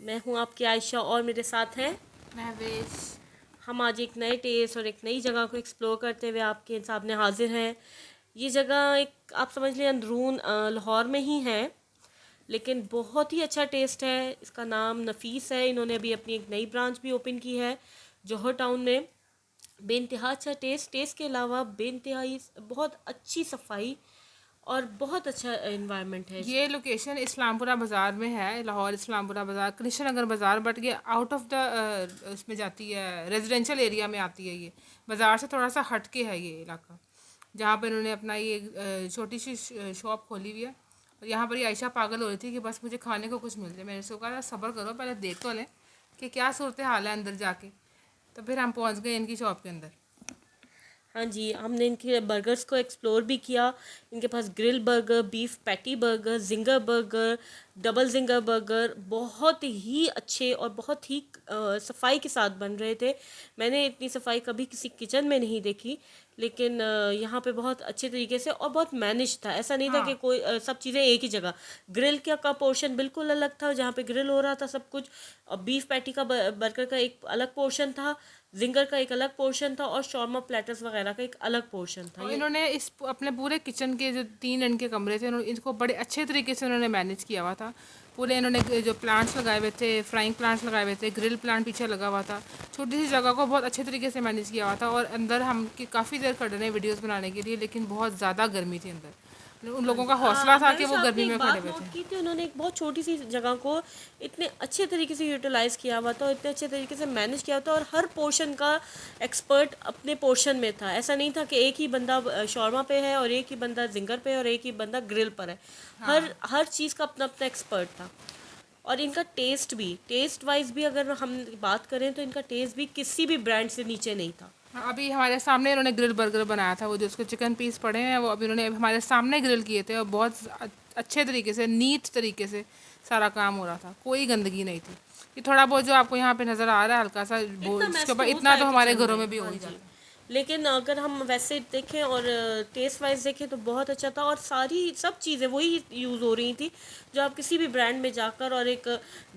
मैं हूँ आपकी आयशा और मेरे साथ हैं महवेश। हम। आज एक नए टेस्ट और एक नई जगह को एक्सप्लोर करते हुए आपके सामने हाजिर हैं। ये जगह एक आप समझ लें अंदरून लाहौर में ही है, लेकिन बहुत ही अच्छा टेस्ट है। इसका नाम नफीस है। इन्होंने अभी अपनी एक नई ब्रांच भी ओपन की है जौहर टाउन में। बेइंतहा अच्छा टेस्ट के अलावा बेइंतहाई बहुत अच्छी सफाई और बहुत अच्छा इन्वायरमेंट है। ये लोकेशन इस्लामपुरा बाज़ार में है, लाहौर इस्लामपुरा बाज़ार, कृष्ण नगर बाज़ार, बट ये आउट ऑफ द उसमें जाती है, रेजिडेंशियल एरिया में आती है। ये बाज़ार से थोड़ा सा हट के है ये इलाका, जहाँ पर इन्होंने अपना ये छोटी सी शॉप खोली हुई है। और यहाँ पर ये आयशा पागल हो रही थी कि बस मुझे खाने को कुछ मिल जाए। मैंने उसको कहा सब्र करो, पहले देख तो लें कि क्या सूरत हाल है अंदर जाके। तो फिर हम पहुँच गए इनकी शॉप के अंदर। हाँ जी, हमने इनके बर्गर्स को एक्सप्लोर भी किया। इनके पास grill burger, beef patty burger, zinger burger, double zinger burger बहुत ही अच्छे और बहुत ही सफाई के साथ बन रहे थे। मैंने इतनी सफाई कभी किसी किचन में नहीं देखी, लेकिन यहाँ पे बहुत अच्छे तरीके से और बहुत मैनेज था। ऐसा नहीं था कि हाँ, कोई सब चीज़ें एक ही जगह। ग्रिल का पोर्शन बिल्कुल अलग था, जहाँ पे ग्रिल हो रहा था सब कुछ। और बीफ पैटी का बर्गर का एक अलग पोर्शन था, जिंगर का एक अलग पोर्शन था और शॉर्मा प्लेटर्स वगैरह का एक अलग पोर्शन था। और ये इन्होंने इस अपने पूरे किचन के जो 3 इनके कमरे थे, उन्होंने इनको बड़े अच्छे तरीके से उन्होंने मैनेज किया हुआ था। पूरे इन्होंने जो प्लांट्स लगाए हुए थे, फ्राइंग प्लांट्स लगाए हुए थे, ग्रिल प्लांट पीछे लगा हुआ था। छोटी सी जगह को बहुत अच्छे तरीके से मैनेज किया हुआ था। और अंदर हम कि काफ़ी देर खड़े रहे वीडियोस बनाने के लिए, लेकिन बहुत ज़्यादा गर्मी थी अंदर। उन हाँ लोगों जी, का हौसला था कि महविश वो आपने गर्मी एक में खड़े बात हुए नोट थे। की थी। उन्होंने एक बहुत छोटी सी जगह को इतने अच्छे तरीके से यूटिलाइज किया हुआ था और इतने अच्छे तरीके से मैनेज किया हुआ था, और हर पोर्शन का एक्सपर्ट अपने पोर्शन में था। ऐसा नहीं था कि एक ही बंदा शॉर्मा पे है और एक ही बंदा जिंगर पे है और एक ही बंदा ग्रिल पर है। हर हाँ, हर चीज़ का अपना अपना एक्सपर्ट था। और इनका टेस्ट वाइज भी अगर हम बात करें तो इनका टेस्ट भी किसी भी ब्रांड से नीचे नहीं था। हाँ, अभी हमारे सामने इन्होंने ग्रिल बर्गर बनाया था। वो जो उसके चिकन पीस पड़े हैं, वो अभी उन्होंने हमारे सामने ग्रिल किए थे और बहुत अच्छे तरीके से, नीट तरीके से सारा काम हो रहा था। कोई गंदगी नहीं थी। ये थोड़ा बहुत जो आपको यहाँ पे नज़र आ रहा है हल्का सा वो, इतना इसके मैस ऊपर तो होता इतना है तो हमारे किचन घरों में, में भी हो हाँ ही जी। जाता है। लेकिन अगर हम वैसे देखें और टेस्ट वाइज देखें तो बहुत अच्छा था, और सारी सब चीज़ें वही यूज़ हो रही थी जो आप किसी भी ब्रांड में जाकर और एक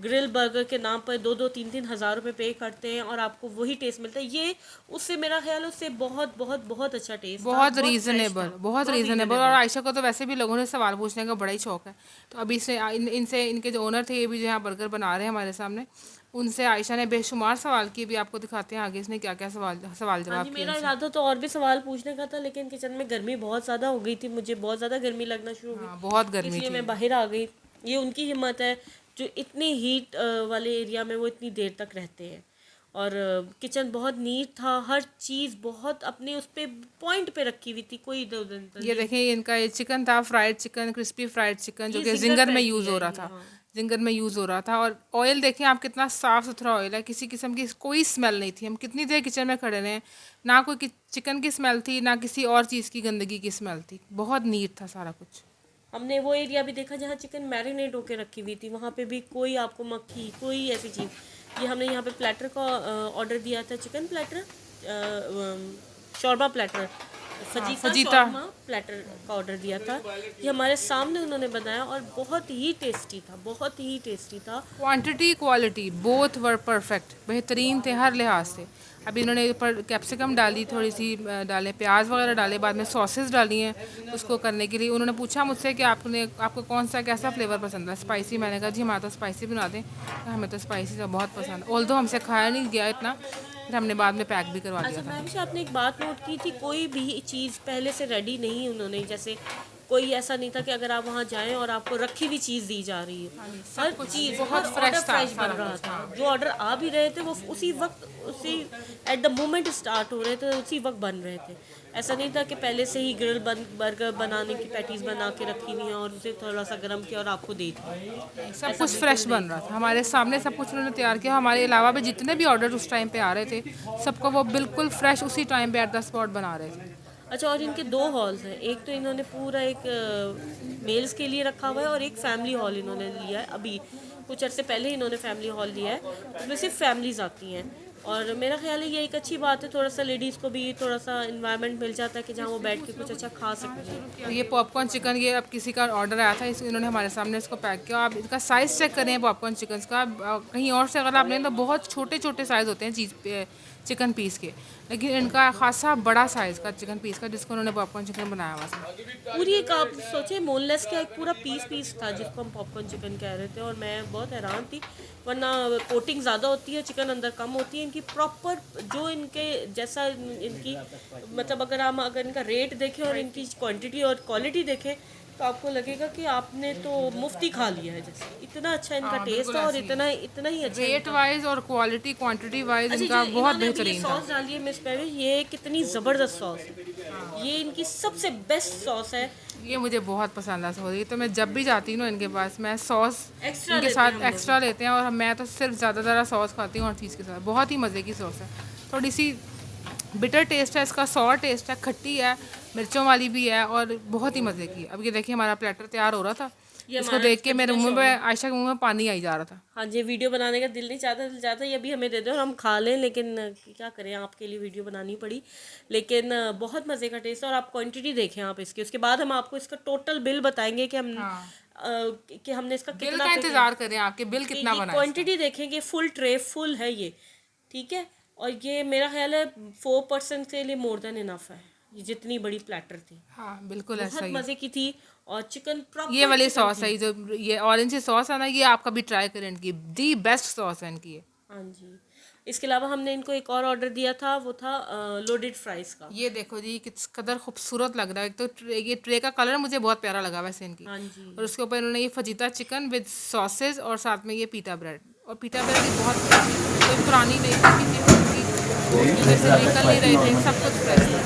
ग्रिल बर्गर के नाम पर 2-2 3-3 हज़ार रुपये पे करते हैं और आपको वही टेस्ट मिलता है। ये उससे मेरा ख्याल है उससे बहुत बहुत बहुत अच्छा टेस्ट था, बहुत बहुत फ्रेश रीज़नेबल, था, बहुत बहुत रीज़नेबल। और रीज़नेबल। आयशा को तो वैसे भी लोगों ने सवाल पूछने का बड़ा ही शौक है। तो अभी से इनसे, इनके जो ओनर थे, ये भी जो यहाँ बर्गर बना रहे हैं हमारे सामने, उनसे आयशा ने बेशुमार सवाल किए। भी आपको दिखाते हैं आगे इसने क्या क्या सवाल सवाल हाँ जी, जवाब किए मेरा इनसे। इरादा तो और भी सवाल पूछने का था, लेकिन किचन में गर्मी बहुत ज़्यादा हो गई थी। मुझे बहुत ज़्यादा गर्मी लगना शुरू हो गई, हाँ, बहुत तो गर्मी इसलिए थी। मैं बाहर आ गई। ये उनकी हिम्मत है जो इतनी हीट वाले एरिया में वो इतनी देर तक रहते हैं। और किचन बहुत नीट था, हर चीज़ बहुत अपने उस पे पॉइंट पे रखी हुई थी, कोई इधर उधर ये नहीं। देखें, ये इनका चिकन था, fried chicken, crispy fried chicken, जो ये कि जिंगर जिंगर में पैटी यूज़ हो है रहा ये, था। हाँ। जिंगर में यूज़ हो रहा था। और ऑयल देखें आप, कितना साफ़ सुथरा ऑयल है, किसी किस्म की कोई स्मेल नहीं थी। हम कितनी देर किचन में खड़े रहे, ना कोई चिकन की स्मेल थी, ना किसी और चीज़ की गंदगी की स्मेल थी। बहुत नीट था सारा कुछ। हमने वो एरिया भी देखा जहाँ चिकन मैरिनेट होके रखी हुई थी, वहाँ पे भी कोई आपको मक्खी कोई ऐसी चीज़। ये हमने यहाँ पे प्लेटर का ऑर्डर दिया था, चिकन प्लेटर, शॉर्मा प्लेटर, हाँ, फजीता फजीता। शॉर्मा प्लेटर का ऑर्डर दिया था। ये हमारे सामने उन्होंने बनाया और बहुत ही टेस्टी था, बहुत ही टेस्टी था। Quantity quality both were perfect, बेहतरीन थे हर लिहाज से। अभी इन्होंने ऊपर कैप्सिकम डाली, थोड़ी सी डाले प्याज वगैरह डाले, बाद में सॉसेस डाली हैं उसको करने के लिए। उन्होंने पूछा मुझसे कि आपको कौन सा कैसा फ्लेवर पसंद है, स्पाइसी। मैंने कहा जी हमारा तो स्पाइसी बना दें। हमें तो स्पाइसी तो बहुत पसंद है, ऑल्दो हमसे खाया नहीं गया इतना, फिर हमने बाद में पैक भी करवा अच्छा दिया था। महविश, आपने एक बात नोट की थी, कोई भी चीज़ पहले से रेडी नहीं उन्होंने, जैसे कोई ऐसा नहीं था कि अगर आप वहाँ जाएं और आपको रखी हुई चीज़ दी जा रही है। हाँ जी, हर सब कुछ चीज़, हर बहुत ऑर्डर फ्रेश था फ्रेश बन सारा रहा कुछ। था। हाँ, जो ऑर्डर आ भी रहे थे वो उसी वक्त, उसी एट द मोमेंट स्टार्ट हो रहे थे, उसी वक्त बन रहे थे। ऐसा नहीं था कि पहले से ही ग्रिल बर्गर बनाने की पैटीज़ बना के रखी हुई हैं और उसे थोड़ा सा गर्म किया और आपको दे दी। सब ऐसा कुछ बिल्कुल फ्रेश नहीं बन रहा था। था हमारे सामने, सब कुछ उन्होंने तैयार किया। हमारे अलावा भी जितने भी ऑर्डर उस टाइम पे आ रहे थे, सबको वो बिल्कुल फ्रेश उसी टाइम पे एट द स्पॉट बना रहे थे। अच्छा, और इनके दो हॉल्स हैं। एक तो इन्होंने पूरा एक मेल्स के लिए रखा हुआ है और एक फैमिली हॉल इन्होंने लिया है। अभी कुछ अर्से पहले इन्होंने फैमिली हॉल लिया है, उसमें सिर्फ फैमिलीज आती हैं। और मेरा ख्याल है ये एक अच्छी बात है, थोड़ा सा लेडीज़ को भी थोड़ा सा इन्वायरमेंट मिल जाता है कि जहाँ वो बैठ के कुछ अच्छा खा सकते हैं। ये पॉपकॉर्न चिकन, ये अब किसी का ऑर्डर आया था, इस इन्होंने हमारे सामने इसको पैक किया। आप इसका साइज़ चेक करें पॉपकॉर्न चिकन का, कहीं और से अगर आप लें तो बहुत छोटे छोटे साइज़ होते हैं चिकन पीस के, लेकिन इनका खासा बड़ा साइज़ का चिकन पीस का जिसको उन्होंने पॉपकॉर्न चिकन बनाया हुआ था। पूरी एक आप सोचे मोनलेस का एक पूरा पीस पीस था जिसको हम पॉपकॉर्न चिकन कह रहे थे, और मैं बहुत हैरान थी, वरना कोटिंग ज़्यादा होती है, चिकन अंदर कम होती है। इनकी प्रॉपर जो इनके जैसा इनकी मतलब अगर इनका रेट देखें और इनकी क्वांटिटी और क्वालिटी देखें तो आपको लगेगा कि आपने तो मुफ्ती खा लिया है, जैसे इतना अच्छा इनका टेस्ट है और इतना इतना ही अच्छा रेट वाइज और क्वालिटी क्वांटिटी वाइज अच्छा इनका जो बहुत इन्होंने अभी ये बेहतरीन था। सॉस डाली है मिस पेरी, ये कितनी ज़बरदस्त सॉस है, ये इनकी सबसे बेस्ट सॉस है। ये मुझे बहुत पसंद है सॉस, ये तो मैं जब भी जाती हूँ ना इनके पास, मैं सॉस एक्स्ट्रा इनके लेते हैं साथ हम लोग। एक्स्ट्रा लेते हैं, और मैं तो सिर्फ ज़्यादा सॉस खाती हूँ और चीज़ के साथ। बहुत ही मज़े की सॉस है, थोड़ी सी बिटर टेस्ट है इसका, सॉर टेस्ट है, खट्टी है, मिर्चों वाली भी है और बहुत ही मज़े की। अब ये देखिए हमारा प्लेटर तैयार हो रहा था, ये इसको हमारा देख के मेरे कलीजा मुंह में, शौर। आयशा के मुंह में पानी आई जा रहा था। हाँ जी, वीडियो बनाने का दिल नहीं चाहता, दिल चाहता ये भी हमें दे दो और हम खा लें, लेकिन क्या करें, आपके लिए वीडियो बनानी पड़ी। लेकिन बहुत मज़े का टेस्ट है, और आप क्वांटिटी देखें आप इसकी, उसके बाद हम आपको इसका टोटल बिल बताएंगे कि हाँ, कि हमने इसका बिल कितना का पे किया। इंतज़ार करें, आपके बिल कि कितना ये बना है इसका। क्वांटिटी देखेंगे, फुल ट्रे फुल है ये, ठीक है। और ये मेरा ख्याल है 4 पर्सन के लिए मोर देन इनफ है, ये जितनी बड़ी प्लेटर थी, हाँ बिल्कुल ऐसा बहुत ही है। मज़े की थी। और चिकन ये प्रॉपर वाली चिकन सॉस थी। है, जो ये ऑरेंज सी सॉस है ना, ये आप कभी ट्राई करें, इनकी दी बेस्ट सॉस है इनकी ये। हाँ जी। इसके अलावा हमने इनको एक और ऑर्डर दिया था, वो था लोडेड फ्राइज़ का। ये देखो जी किस कदर खूबसूरत लग रहा है, एक तो ये ट्रे का कलर मुझे बहुत प्यारा लगा वैसे इनकी, हाँ जी। और उसके ऊपर इन्होंने ये फजीता चिकन विद सॉसेज और साथ में ये पीटा ब्रेड, और पीटा ब्रेड भी बहुत फ्रेश है, कोई पुरानी नहीं थी कि उनकी वो उसकी वजह से निकल नहीं रहे थे, सब कुछ फ्रेश था।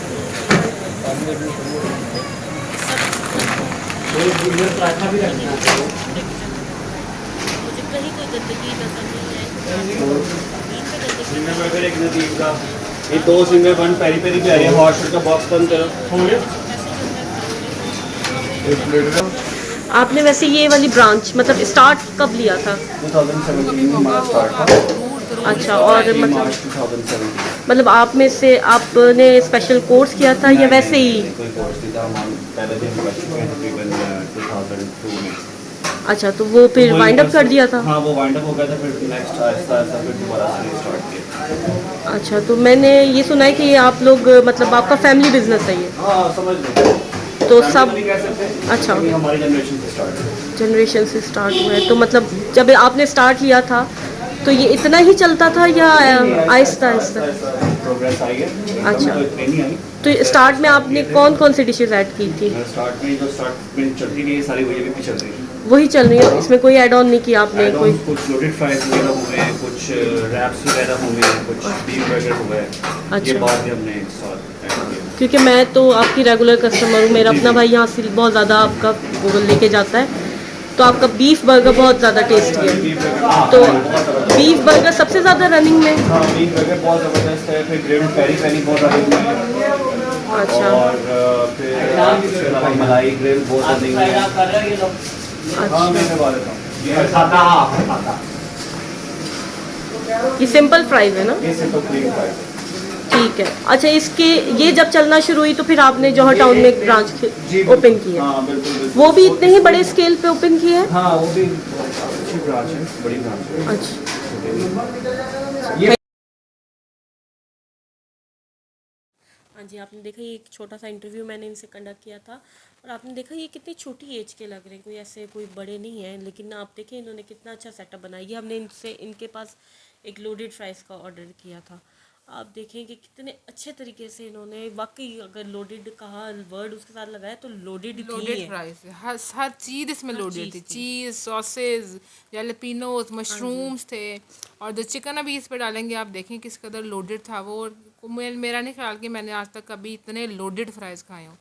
मुझे कहीं कोई गंदगी नजर नहीं है, ईद पे गंदगी सिंगर बर्गर एक नदीम का, ये 2 सिंगर 1 पेरी पेरी भी आ रही है, हॉट शॉट का बॉक्स बंद करो। हो गया एक प्लेट आपने वैसे ये वाली ब्रांच मतलब स्टार्ट कब लिया था? 2017 में हमारा स्टार्ट था, जरूर अच्छा, और ये मतलब मार्च 2017। मतलब आप में से आपने स्पेशल कोर्स किया था या वैसे ही? कोई कोर्स नहीं था, हम पहले दिन कर चुके हैं तकरीबन 2002 में। अच्छा, तो वो फिर वाइंड अप कर दिया था? हाँ वो वाइंड अप हो गया था, फिर नेक्स्ट आहिस्ता आहिस्ता फिर दोबारा से स्टार्ट किया। अच्छा, तो मैंने ये सुना है कि ये आप लोग मतलब आपका फैमिली बिजनेस है ये, हाँ समझ लो, तो फैमिली सब तो नहीं कह सकते, अच्छा क्योंकि हमारी जनरेशन से स्टार्ट है। जनरेशन से स्टार्ट हुआ है, तो मतलब जब आपने स्टार्ट लिया था तो ये इतना ही चलता था या आहिस्ता आहिस्ता? प्रोग्रेस आई है, एकदम अच्छा। तो इतनी नहीं आई। तो स्टार्ट में आपने कौन कौन सी डिशेज ऐड की थी? स्टार्ट में जो स्टार्ट में चलती रही है सारी वही अभी भी चल रही है। वही चल रही है, इसमें कोई ऐड ऑन नहीं किया आपने कोई? Add-ons कुछ लोडेड फ्राइज वगैरह हुए हैं, कुछ रैप्स वगैरह हुए हैं, कुछ बीफ बर्गर हुआ है, ये अच्छा। बाद में हमने साथ ऐड किया। क्योंकि मैं तो आपकी रेगुलर कस्टमर हूँ, मेरा अपना भाई यहाँ से बहुत ज़्यादा आपका गूगल लेके जाता है, तो आपका बीफ बर्गर बहुत ज़्यादा टेस्टी है। बीफ बर्गर, हाँ, तो बहुत ज़बरदस्त। बीफ बर्गर सबसे ज़्यादा रनिंग में? हाँ बीफ बर्गर बहुत ज़बरदस्त है, फिर ग्रिल्ड पेरी पेरी बहुत रनिंग में है, अच्छा और फिर उसके अलावा मलाई ग्रिल बहुत रनिंग में है। हाँ मैं करवा देता हूँ, ये सिंपल फ्राइज है ना? ये सिर्फ क्रीम फ्राइज है। ठीक है। अच्छा, इसके ये जब चलना शुरू हुई तो फिर आपने जौहर टाउन में एक ब्रांच जी ओपन की है, हाँ बिल्कुल बिल्कुल। वो भी इतने ही बड़े स्केल पे ओपन की है? हाँ वो भी अच्छी ब्रांच है, बड़ी ब्रांच है। अच्छा। ये हाँ जी, आपने देखा ये एक छोटा सा इंटरव्यू मैंने इनसे कंडक्ट किया था, और आपने देखा ये कितनी छोटी एज के लग रहे हैं, कोई ऐसे कोई बड़े नहीं हैं, लेकिन आप देखें इन्होंने कितना अच्छा सेटअप बनाया। ये हमने इनके पास एक लोडेड फ्राइज़ का ऑर्डर किया था, आप देखें कि कितने अच्छे तरीके से इन्होंने, वाकई अगर लोडेड कहा वर्ड उसके साथ लगाया तो लोडेड ही लोडेड है। फ्राइज, हर चीज़ इसमें हर लोडेड चीज़ थी, थी। चीज़, सॉसेज, जैलपिनोज, मशरूम्स थे, और जो चिकन अभी इस पर डालेंगे आप देखें किस कदर लोडेड था वो। और मेरा नहीं ख्याल कि मैंने आज तक कभी इतने लोडेड फ्राइज खाए हों,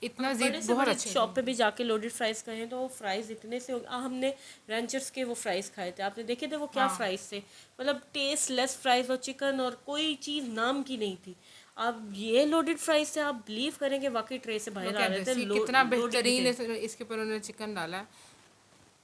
इतना बड़े से बहुत बड़े अच्छे शॉप थे। पे भी जाके लोडेड फ्राइज़ खाए हैं तो वो फ्राइज़ इतने से हमने रैंचर्स के वो फ्राइज़ खाए थे, आपने देखे थे वो क्या हाँ फ्राइज़ थे, मतलब टेस्ट लेस फ्राइज़, और चिकन और कोई चीज़ नाम की नहीं थी। आप ये लोडेड फ्राइज़ से आप बिलीव करेंगे वाकई ट्रे से बाहर आ रहे थे, कितना लोडेड बेहतरीन थे। इसके ऊपर उन्होंने चिकन डाला है,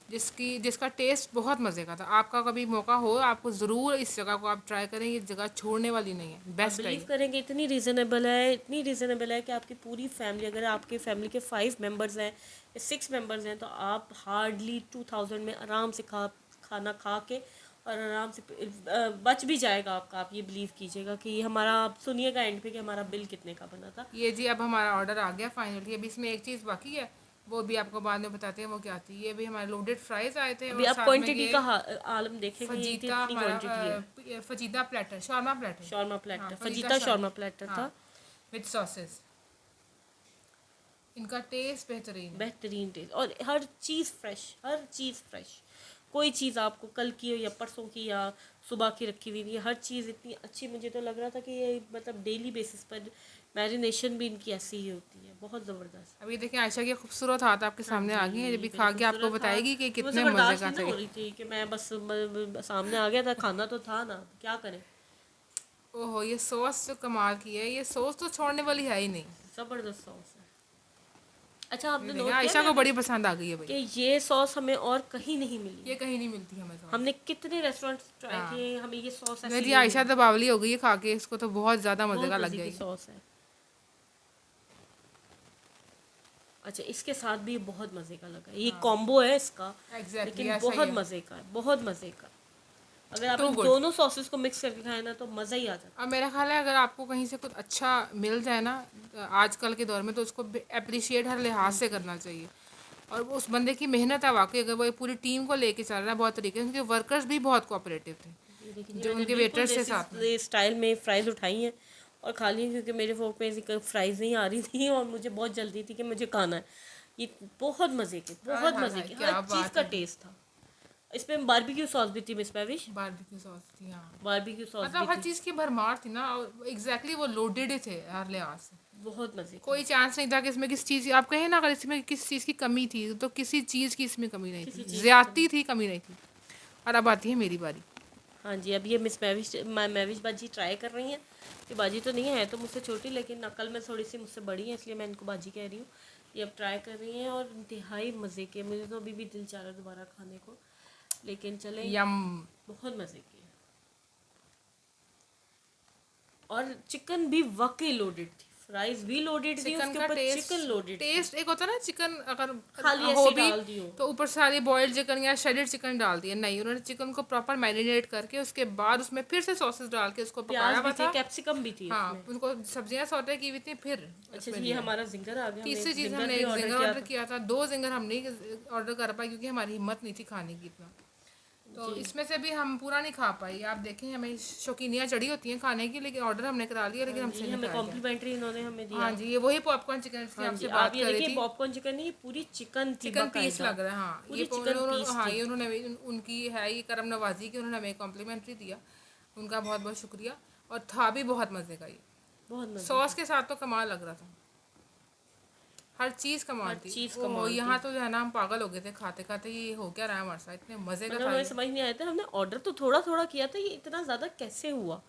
जिसका टेस्ट बहुत मज़े का था। आपका कभी मौका हो आपको ज़रूर इस जगह को आप ट्राई करें, ये जगह छोड़ने वाली नहीं है, बेस्ट है बिलीव ये। करेंगे इतनी रीज़नेबल है कि आपकी पूरी फैमिली, अगर आपके फैमिली के 5 मेंबर्स हैं या 6 मेंबर्स हैं, तो आप हार्डली 2000 में आराम से खाना खा के और आराम से बच भी जाएगा आपका। आप ये बिलीव कीजिएगा कि ये हमारा, आप सुनिएगा एंड पे कि हमारा बिल कितने का बना था। ये जी अब हमारा ऑर्डर आ गया फाइनली। अभी इसमें एक चीज़ बाकी है, वो भी आपको बाद में बताते हैं वो क्या थी। ये भी हमारे लोडेड फ्राइज़ आए थे अभी और आप साथ में क्वांटिटी ये का आलम देखेंगे, ये फजीता इतनी हमारा क्वांटिटी है। Fajita platter, shawarma platter. Shawarma हाँ, platter, fajita fajita shawarma platter हाँ, था। With sauces. इनका टेस्ट बेहतरीन है। बेहतरीन टेस्ट और हर चीज़ फ्रेश, हर चीज़ फ्रेश। कोई चीज़ आपको कल की हो या परसों की या सुबह की रखी हुई नहीं है, हर चीज़ इतनी अच्छी। मुझे तो लग रहा था कि ये मतलब डेली बेसिस पर मैरिनेशन भी इनकी ऐसी ही होती है, बहुत ज़बरदस्त। अभी देखिए आयशा की खूबसूरत हाथ आपके हाँ सामने आ गई है, जी, जब भी मेरे खा के आपको खूबसूरत हाथ। बताएगी कि तो मुझसे कितने मज़े बर्दाश्त का नहीं था ना ये। हो रही थी कि मैं बस सामने आ गया था, खाना तो था ना, क्या करें। ओहो, ये सॉस जो कमाल की है, ये सॉस तो छोड़ने वाली है ही नहीं। ज़बरदस्त सॉस है। अच्छा, ये आपने देखिए नोट किया आयशा मैं को अभी बड़ी पसंद आ गई है भाई। कि ये सॉस हमें और कहीं नहीं मिली ये है। कहीं नहीं मिलती हमें सॉस। हमने कितने रेस्टोरेंट ट्राई हाँ, किए, हमें ये सॉस ऐसी मेरी नहीं आयशा मिली। तो बावली हो गई है खा के, इसको तो बहुत ज़्यादा मज़े का बहुत लग मज़े गया की ये। सॉस है। अच्छा, इसके साथ भी ये बहुत मज़े का लगा, ये कॉम्बो है इसका। एग्जैक्टली लेकिन ऐसा ही बहुत है। मज़े का है, बहुत मज़े का। अगर आप टू इन गुड। दोनों सॉसेस को मिक्स करके खाएं ना तो मज़ा ही आ जाता अब मेरा ख्याल है अगर आपको कहीं से कुछ अच्छा मिल जाए ना आजकल के दौर में, तो उसको अप्रिशिएट हर लिहाज से करना चाहिए। और वो उस बंदे की मेहनत है वाकई, अगर वो ये पूरी टीम को लेके चल रहा है बहुत तरीके से। उनके वर्कर्स भी बहुत कोऑपरेटिव थे, है। ये देखिए जी, जो मैंने उनके बिल्कुल वेटर्स थे साथ में। देसी स्टाइल में फ्राइज़ उठाई हैं और खा ली हैं, क्योंकि मेरे फोक में ऐसी फ्राइज़ नहीं आ रही थी और मुझे बहुत जल्दी थी कि मुझे खाना है। ये बहुत मज़े के, हाय बहुत हाय मज़े हाय, के, हर क्या चीज़ बात का है। टेस्ट था। इसमें बारबेक्यू सॉस भी थी मिस पैविश, बारबेक्यू सॉस थी हाँ। बारबेक्यू सॉस भी मतलब हर थी। चीज़ की भरमार थी ना, और एग्जैक्टली वो लोडेड ही थे हर लिहाज से। बहुत मज़े की, कोई चांस नहीं था कि इसमें किस चीज़ आप कहें ना, अगर इसमें किस चीज़ की कमी थी तो किसी चीज़ की इसमें कमी नहीं किसी थी, चीज़ की कमी। ज़्यादती थी, कमी नहीं थी। और अब आती है मेरी बारी। हाँ जी, अब ये मिस मैविश बाजी ट्राई कर रही हैं। ये बाजी तो नहीं है तो मुझसे छोटी, लेकिन अकल में थोड़ी सी मुझसे बड़ी है, इसलिए मैं इनको बाजी कह रही हूँ। ये अब ट्राई कर रही हैं और इंतहाई मज़े के। मुझे तो अभी भी दिल चाह रहा है दोबारा खाने को, लेकिन चलें, यम। बहुत मज़े की है। और चिकन भी वाकई लोडेड थी, फ्राइज भी लोडेड थी, चिकन उसके का ऊपर टेस्ट, चिकन लोडेड थी। टेस्ट एक होता है ना चिकन अगर खाली हो ऐसे भी डाल दी हो। तो ऊपर सारी बॉइल्ड चिकन या श्रेडेड चिकन डाल दिया, नहीं उन्होंने चिकन को प्रॉपर मैरिनेट करके उसके बाद उसमें फिर से सॉसेस डाल के उसको प्याज पकाया भी हुआ थे, था। कैप्सिकम भी थी हाँ, उसमें। उनको सब्जियां सौटे की हुई थी फिर अच्छा उसमें जी, ये दिया। हमारा जिंगर आ गया, हमने तीसरी चीज़ जिंगर हमने भी एक ऑर्डर जिंगर किया ऑर्डर था। किया था, 2 जिंगर हम नहीं ऑर्डर कर पाए क्योंकि हमारी हिम्मत नहीं थी खाने की इतना। तो जी इसमें से भी हम पूरा नहीं खा पाई। आप देखें हमें शौकीनियाँ चढ़ी होती हैं खाने की, लेकिन ऑर्डर हमने करा लिया लेकिन हाँ हमसे जी, नहीं हमें खाया गया। कॉम्प्लीमेंट्री इन्होंने हमें हाँ दिया। जी, ये वही पॉपकॉर्न चिकन की हाँ जी, आपसे आप बात ये कर रही देखिए थी। पॉपकॉर्न चिकन नहीं, ये पूरी चिकन थी चिकन पीस बाकायदा, लग रहा है हाँ। पूरी चिकन पीस हाँ, थी। ये उन्होंने उनकी है ये करम नवाजी की, उन्होंने हमें कॉम्प्लीमेंट्री दिया, उनका बहुत बहुत शुक्रिया। और था भी बहुत मज़े का ये, बहुत मज़े सॉस का, के साथ तो कमाल लग रहा था, हर चीज़ कमाल हर थी। चीज़ ओह, कमाल थी। यहाँ तो जो है ना हम पागल हो गए थे खाते खाते, ये हो क्या रहा है हमारे साथ, इतने मज़े का मतलब था हमें ये। समझ नहीं आया था, हमने ऑर्डर तो थोड़ा थोड़ा किया था, ये इतना ज़्यादा कैसे हुआ।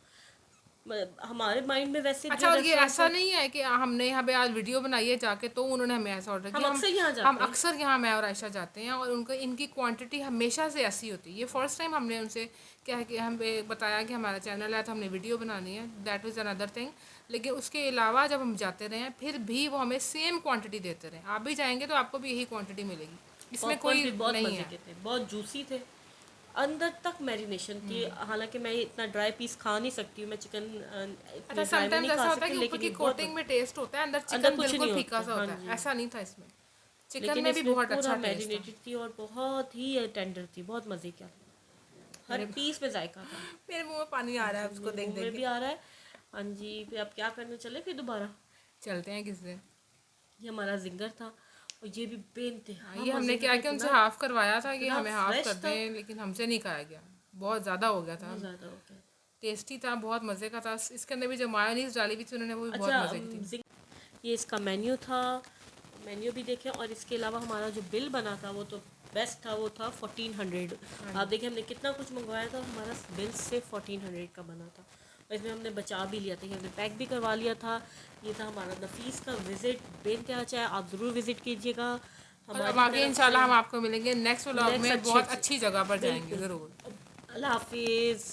हमारे माइंड में वैसे अच्छा, जो और ये रेस्टोरेंट ऐसा है, नहीं है कि हमने यहाँ पे आज वीडियो बनाई है जाके तो उन्होंने हमें ऐसा ऑर्डर हम किया। अक्सर यहाँ हम जाते हैं। अक्सर यहाँ मैं और आयशा जाते हैं और उनका इनकी क्वांटिटी हमेशा से ऐसी होती है। ये फर्स्ट टाइम हमने उनसे क्या है कि हम बताया कि हमारा चैनल है तो हमने वीडियो बनानी है, दैट इज़ अनदर थिंग। लेकिन उसके अलावा जब हम जाते रहे हैं फिर भी वो हमें सेम क्वान्टिटी देते रहे। आप भी जाएंगे तो आपको भी यही क्वान्टिटी मिलेगी, इसमें पॉपकॉर्न कोई भी बहुत नहीं मज़े है। के थे, बहुत जूसी थे, अंदर तक मैरिनेशन थी। हालांकि मैं इतना ड्राई पीस खा नहीं सकती हूँ, मैं चिकन अच्छा, इतने ड्राई में समटाइम्स नहीं ऐसा खा होता है सकती, कि ऊपर लेकिन की ये बहुत कोटिंग में टेस्ट होता है, अंदर अंदर चिकन कुछ बिल्कुल नहीं फीका होता। सा हाँ होता है, जी, ऐसा नहीं था इसमें। चिकन लेकिन में भी इसमें बहुत पूरा अच्छा टेस्ट था। मैरिनेटेड थी और बहुत ही टेंडर थी, बहुत मज़े का, हर मेरे पीस में जायका था। मेरे मुंह में पानी आ रहा है उसको मेरे देख मुंह देख में के। भी आ रहा है। हाँ जी, फिर अब क्या करने चले फिर दोबारा। चलते हैं किस दिन। ये हमारा जिंगर था और ये भी हाँ, बेइंतहा ये हमने मज़े का क्या था, किया उनसे इतना हाफ़ करवाया था कि इतना हमें हाफ़ कर फ्रेश था, दें, लेकिन हमसे नहीं खाया गया, बहुत ज़्यादा हो गया था। बहुत ज़्यादा हो गया। टेस्टी था, बहुत मज़े का था। इसके अंदर भी जो मायोनीज़ डाली हुई थी उन्होंने, वो भी बहुत अच्छा, मज़े की थी। ये इसका मेन्यू था, मेन्यू भी देखें। और इसके अलावा हमारा जो बिल बना था वो तो बेस्ट था, वो था 1400। आप देखिए हमने कितना कुछ मंगवाया था, हमारा बिल से 1400 का बना था। और इसमें हमने बचा भी लिया था, हमने पैक भी करवा लिया था। ये था हमारा नफीस का विज़िट, बेइंतहा चाहे आप ज़रूर विज़िट कीजिएगा। और अब आगे इंशाल्लाह हम आपको मिलेंगे नेक्स्ट व्लॉग में, बहुत अच्छी जगह पर जाएंगे ज़रूर। अल्लाह हाफिज़।